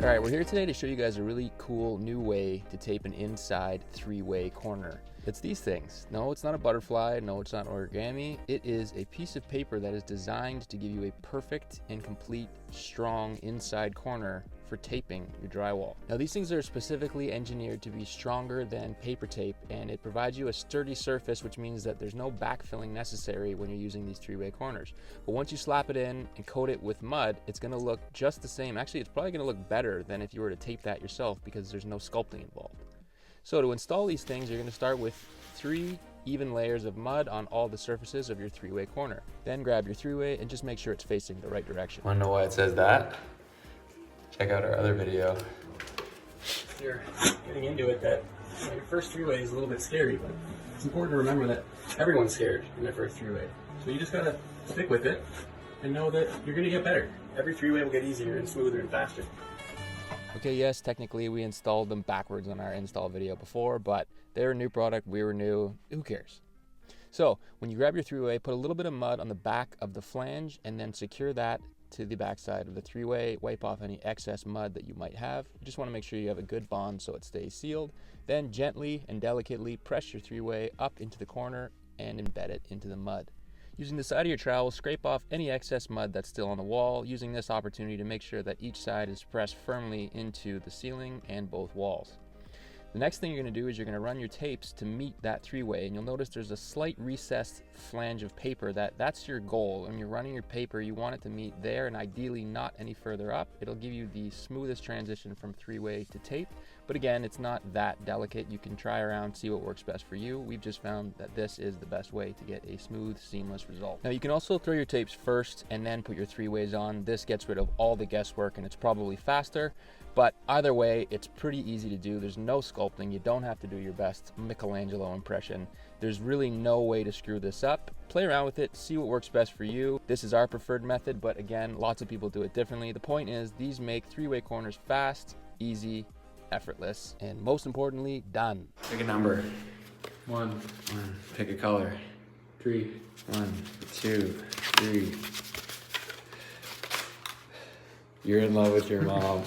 All right, we're here today to show you guys a really cool new way to tape an inside three-way corner. It's these things. No, it's not a butterfly. No, it's not origami. It is a piece of paper that is designed to give you a perfect and complete, strong inside corner for taping your drywall. Now, these things are specifically engineered to be stronger than paper tape, and it provides you a sturdy surface, which means that there's no backfilling necessary when you're using these three-way corners. But once you slap it in and coat it with mud, it's gonna look just the same. Actually, it's probably gonna look better than if you were to tape that yourself because there's no sculpting involved. So to install these things, you're gonna start with 3 even layers of mud on all the surfaces of your three-way corner. Then grab your three-way and just make sure it's facing the right direction. Wanna know why it says that? Check out our other video. You're getting into it that your first three-way is a little bit scary, but it's important to remember that everyone's scared in their first three-way. So you just gotta stick with it and know that you're gonna get better. Every three-way will get easier and smoother and faster. Okay, yes, technically we installed them backwards on our install video before, but they're a new product, we were new, who cares? So when you grab your three-way, put a little bit of mud on the back of the flange and then secure that to the back side of the three-way. Wipe off any excess mud that you might have. You just want to make sure you have a good bond so it stays sealed. Then gently and delicately press your three-way up into the corner and embed it into the mud. Using the side of your trowel, scrape off any excess mud that's still on the wall, using this opportunity to make sure that each side is pressed firmly into the ceiling and both walls. The next thing you're going to do is you're going to run your tapes to meet that three-way, and you'll notice there's a slight recessed flange of paper. That's your goal. When you're running your paper, you want it to meet there and ideally not any further up. It'll give you the smoothest transition from three-way to tape, but again, it's not that delicate. You can try around, see what works best for you. We've just found that this is the best way to get a smooth, seamless result. Now, you can also throw your tapes first and then put your three-ways on. This gets rid of all the guesswork and it's probably faster. But either way, it's pretty easy to do. There's no sculpting. You don't have to do your best Michelangelo impression. There's really no way to screw this up. Play around with it, see what works best for you. This is our preferred method, but again, lots of people do it differently. The point is, these make three-way corners fast, easy, effortless, and most importantly, done. Pick a number. 1. Pick a color. 3. 1, 2, 3. You're in love with your mom.